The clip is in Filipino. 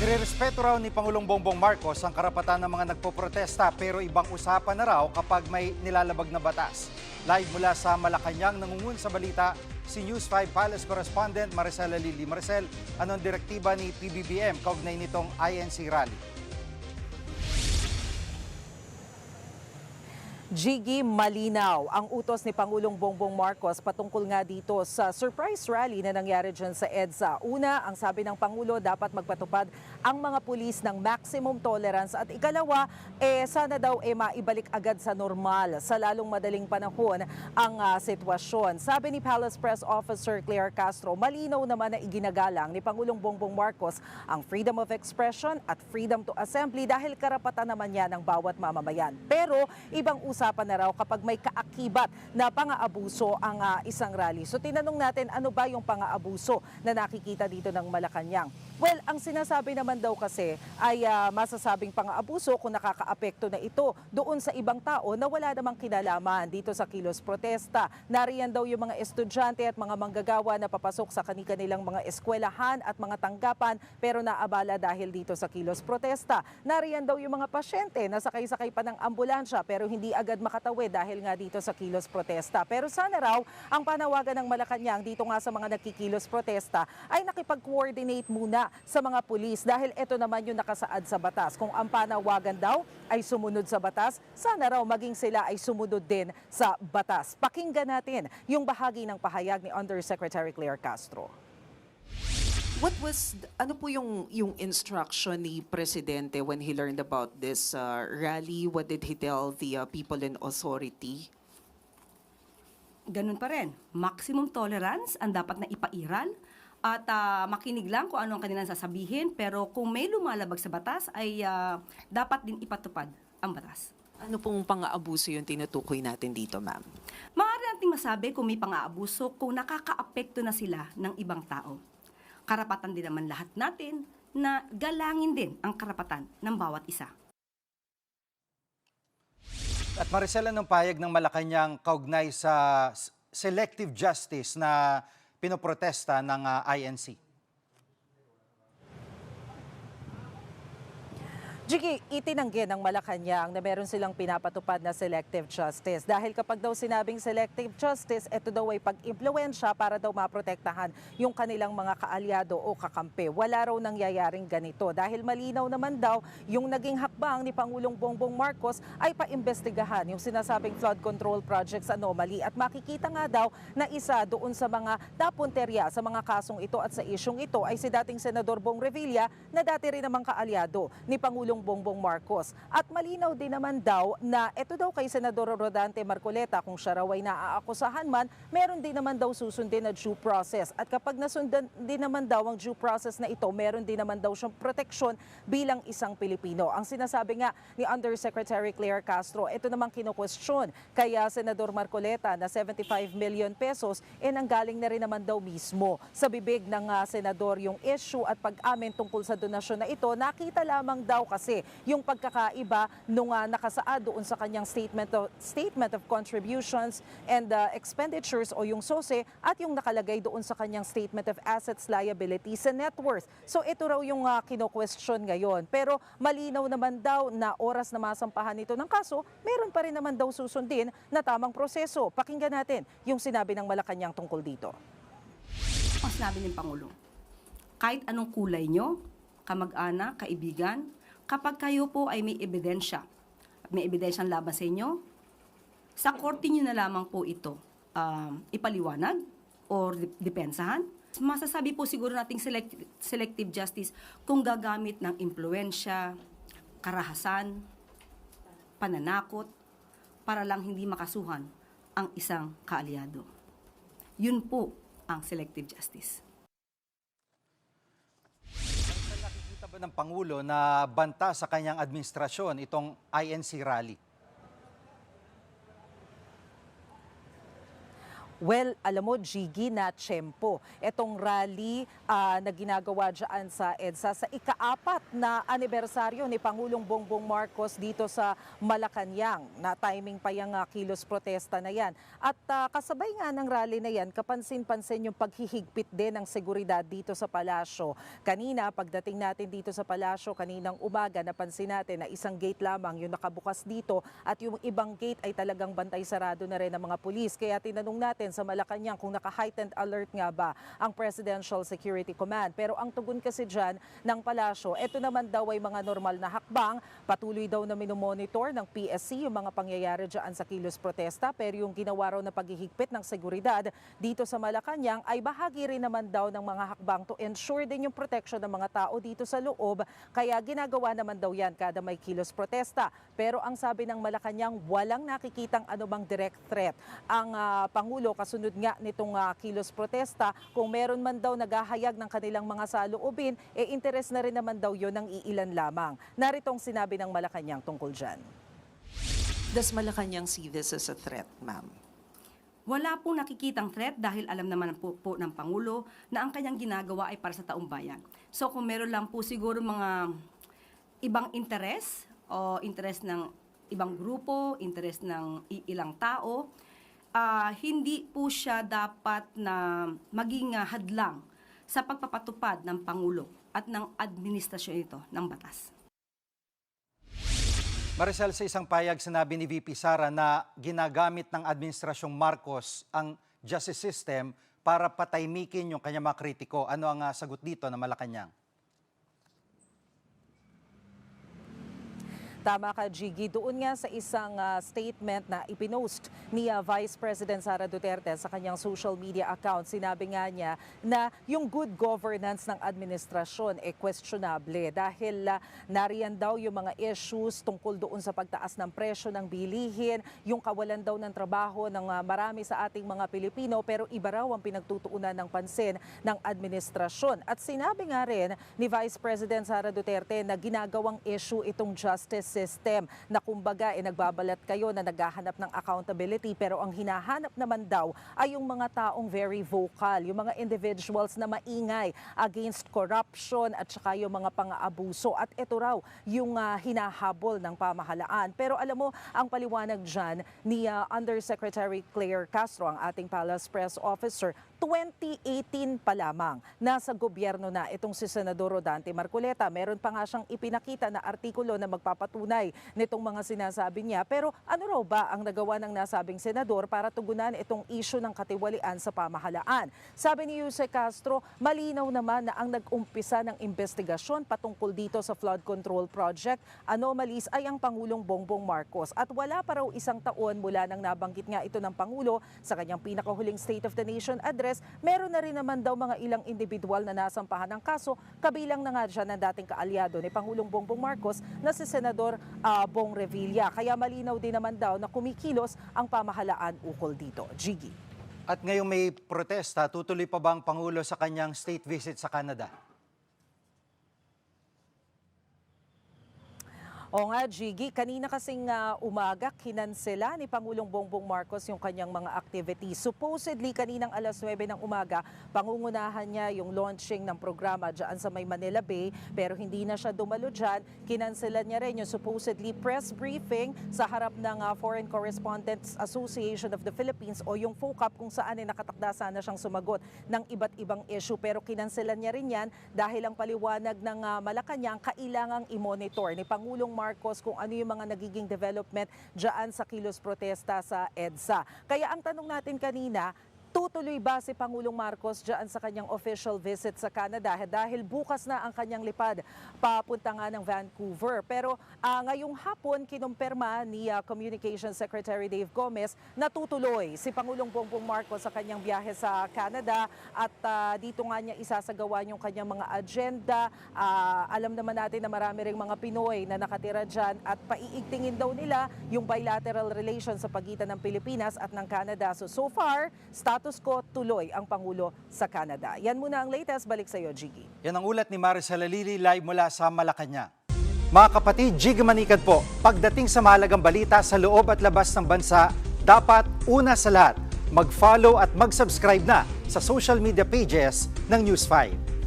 Nirerespeto raw ni Pangulong Bongbong Marcos ang karapatan ng mga nagpoprotesta pero ibang usapan na raw kapag may nilalabag na batas. Live mula sa Malacanang, nangungun sa balita si News 5 Palace Correspondent Maricela Lili. Maricel, anong direktiba ni PBBM kaugnay nitong INC rally? Jiggy, malinaw ang utos ni Pangulong Bongbong Marcos patungkol nga dito sa surprise rally na nangyari dyan sa EDSA. Una, ang sabi ng Pangulo, dapat magpatupad ang mga pulis ng maximum tolerance. At ikalawa, sana daw maibalik agad sa normal sa lalong madaling panahon ang sitwasyon. Sabi ni Palace Press Officer Claire Castro, malinaw naman na iginagalang ni Pangulong Bongbong Marcos ang freedom of expression at freedom to assembly dahil karapatan naman yan ng bawat mamamayan. Pero ibang usapan na raw kapag may kaakibat na pang-aabuso ang isang rally. So tinanong natin ano ba yung pang-aabuso na nakikita dito ng Malacanang. Well, ang sinasabi naman daw kasi ay masasabing pang-aabuso kung nakakaapekto na ito doon sa ibang tao na wala namang kinalaman dito sa kilos protesta. Nariyan daw yung mga estudyante at mga manggagawa na papasok sa kanilang mga eskwelahan at mga tanggapan pero naabala dahil dito sa kilos protesta. Nariyan daw yung mga pasyente na sakay-sakay pa ng ambulansya pero hindi agad makatawid dahil nga dito sa kilos protesta. Pero sana raw ang panawagan ng Malacanang dito nga sa mga nagkikilos protesta ay nakipag-coordinate muna sa mga pulis dahil ito naman yung nakasaad sa batas. Kung ang panawagan daw ay sumunod sa batas, sana raw maging sila ay sumunod din sa batas. Pakinggan natin yung bahagi ng pahayag ni Undersecretary Claire Castro. Ano po yung instruction ni Presidente when he learned about this rally? What did he tell the people in authority? Ganun pa rin. Maximum tolerance ang dapat na ipairal at makinig lang kung ano ang kanilang sasabihin, pero kung may lumalabag sa batas ay dapat din ipatupad ang batas. Ano pong pang-aabuso yung tinutukoy natin dito, ma'am? Maaari nating masabi kung may pang-aabuso kung nakakaapekto na sila ng ibang tao. Karapatan din naman lahat natin na galangin din ang karapatan ng bawat isa. At Maricel, anong pahayag ng Malacanang kaugnay sa selective justice na pinoprotesta ng INC? Jiggy, itinanggi ng Malacanang na meron silang pinapatupad na selective justice. Dahil kapag daw sinabing selective justice, ito daw ay pag-impluensya para daw maprotektahan yung kanilang mga kaalyado o kakampi. Wala raw nangyayaring ganito. Dahil malinaw naman daw yung naging hakbang ni Pangulong Bongbong Marcos ay paimbestigahan yung sinasabing flood control projects anomaly. At makikita nga daw na isa doon sa mga napunterya sa mga kasong ito at sa isyong ito ay si dating Senador Bong Revilla na dati rin namang kaalyado ni Pangulong Bongbong Marcos. At malinaw din naman daw na ito daw kay Senador Rodante Marcoleta, kung siya raw ay naaakusahan man, meron din naman daw susundin na due process. At kapag nasundan din naman daw ang due process na ito, meron din naman daw siyang proteksyon bilang isang Pilipino. Ang sinasabi nga ni Undersecretary Claire Castro, ito namang kinukwestiyon kaya Senador Marcoleta na 75 million pesos nanggaling na rin naman daw mismo sa bibig ng senador yung issue at pag-amin tungkol sa donasyon na ito. Nakita lamang daw kasi yung pagkakaiba nung nakasaad doon sa kanyang statement of contributions and expenditures o yung SOSE at yung nakalagay doon sa kanyang statement of assets, liabilities and net worth. So ito raw yung kino-question ngayon. Pero malinaw naman daw na oras na masampahan nito ng kaso, meron pa rin naman daw susundin na tamang proseso. Pakinggan natin yung sinabi ng Malacanang tungkol dito. Ang sinabi ng Pangulo, kahit anong kulay nyo, kamag-anak, kaibigan, kapag kayo po ay may ebidensyang laban sa inyo, sa korte nyo na lamang po ito ipaliwanag or depensahan. Masasabi po siguro nating selective justice kung gagamit ng impluensya, karahasan, pananakot, para lang hindi makasuhan ang isang kaalyado. Yun po ang selective justice. Nakikita ba ng Pangulo na banta sa kanyang administrasyon itong INC rally? Well, alam mo, Jiggy, na tiyempo. Itong rally na ginagawa dyan sa EDSA sa ika-4 na anibersaryo ni Pangulong Bongbong Marcos dito sa Malacanang. Na timing pa yung kilos protesta na yan. At kasabay nga ng rally na yan, kapansin-pansin yung paghihigpit din ng seguridad dito sa palasyo. Kanina, pagdating natin dito sa palasyo, kaninang umaga, napansin natin na isang gate lamang yung nakabukas dito at yung ibang gate ay talagang bantay sarado na rin ng mga pulis. Kaya tinanong natin sa Malacanang kung naka-heightened alert nga ba ang Presidential Security Command. Pero ang tugon kasi dyan ng palasyo, ito naman daw ay mga normal na hakbang. Patuloy daw na minomonitor ng PSC yung mga pangyayari dyan sa kilos protesta. Pero yung ginawa raw na paghihigpit ng seguridad dito sa Malacanang ay bahagi rin naman daw ng mga hakbang to ensure din yung protection ng mga tao dito sa loob. Kaya ginagawa naman daw yan kada may kilos protesta. Pero ang sabi ng Malacanang, walang nakikitang anumang direct threat ang Pangulo kasunod nga nitong kilos protesta. Kung meron man daw naghahayag ng kanilang mga saloobin, interes na rin naman daw yun ng iilan lamang. Naritong sinabi ng Malacanang tungkol dyan. Does Malacanang see this as a threat, ma'am? Wala pong nakikitang threat dahil alam naman po ng Pangulo na ang kanyang ginagawa ay para sa taong bayan. So kung meron lang po siguro mga ibang interes o interes ng ibang grupo, interes ng ilang tao, hindi po siya dapat na maging hadlang sa pagpapatupad ng Pangulo at ng administrasyon ito ng batas. Maricel, sa isang payag sinabi ni VP Sara na ginagamit ng Administrasyong Marcos ang justice system para patahimikin yung kanyang mga kritiko. Ano ang sagot dito na Malacanang? Tama ka, Jiggy. Doon nga sa isang statement na ipinost ni Vice President Sara Duterte sa kanyang social media account, sinabi nga niya na yung good governance ng administrasyon questionable dahil nariyan daw yung mga issues tungkol doon sa pagtaas ng presyo ng bilihin, yung kawalan daw ng trabaho ng marami sa ating mga Pilipino, pero iba raw ang pinagtutuunan ng pansin ng administrasyon. At sinabi nga rin ni Vice President Sara Duterte na ginagawang issue itong justice system na kumbaga nagbabalat kayo na naghahanap ng accountability, pero ang hinahanap naman daw ay yung mga taong very vocal, yung mga individuals na maingay against corruption at saka yung mga pang-aabuso. At ito raw yung hinahabol ng pamahalaan. Pero alam mo, ang paliwanag dyan ni Undersecretary Claire Castro, ang ating Palace Press Officer, 2018 pa lamang nasa gobyerno na itong si Senador Rodante Marcoleta. Meron pa nga siyang ipinakita na artikulo na magpapatunay nitong mga sinasabi niya. Pero ano raw ba ang nagawa ng nasabing senador para tugunan itong issue ng katiwalian sa pamahalaan? Sabi ni Jose Castro, malinaw naman na ang nag-umpisa ng investigasyon patungkol dito sa flood control project anomalies ay ang Pangulong Bongbong Marcos. At wala pa raw isang taon mula nang nabanggit nga ito ng Pangulo sa kanyang pinakahuling State of the Nation address, meron na rin naman daw mga ilang individual na nasampahan ng kaso, kabilang na nga dyan ng dating kaalyado ni Pangulong Bongbong Marcos na si Senador Bong Revilla. Kaya malinaw din naman daw na kumikilos ang pamahalaan ukol dito. Jiggy. At ngayong may protesta, tutuloy pa ba ang Pangulo sa kanyang state visit sa Canada? O nga, Jiggy, kanina kasing umaga, kinansela ni Pangulong Bongbong Marcos yung kanyang mga activities. Supposedly, kaninang alas 9 ng umaga, pangungunahan niya yung launching ng programa dyan sa may Manila Bay, pero hindi na siya dumalo dyan. Kinansela niya rin yung supposedly press briefing sa harap ng Foreign Correspondents Association of the Philippines o yung FOCAP kung saan nakatakda sana siyang sumagot ng iba't ibang issue. Pero kinansela niya rin yan dahil ang paliwanag ng Malacanang kailangang i-monitor ni Pangulong Marcos kung ano yung mga nagiging development dyan sa kilos protesta sa EDSA. Kaya ang tanong natin kanina, tutuloy ba si Pangulong Marcos dyan sa kanyang official visit sa Canada? Dahil bukas na ang kanyang lipad papunta nga ng Vancouver. Pero ngayong hapon, kinumpirma ni Communications Secretary Dave Gomez na tutuloy si Pangulong Bongbong Marcos sa kanyang biyahe sa Canada at dito nga niya isasagawa yung kanyang mga agenda. Alam naman natin na marami ring mga Pinoy na nakatira dyan at paiigtingin daw nila yung bilateral relations sa pagitan ng Pilipinas at ng Canada. So far, status quo, tuloy ang Pangulo sa Canada. Yan muna ang latest. Balik sa iyo, Jiggy. Yan ang ulat ni Maricel Alili live mula sa Malacanang. Mga kapatid, Jiggy Manikad po. Pagdating sa mahalagang balita sa loob at labas ng bansa, dapat una sa lahat, mag-follow at mag-subscribe na sa social media pages ng News 5.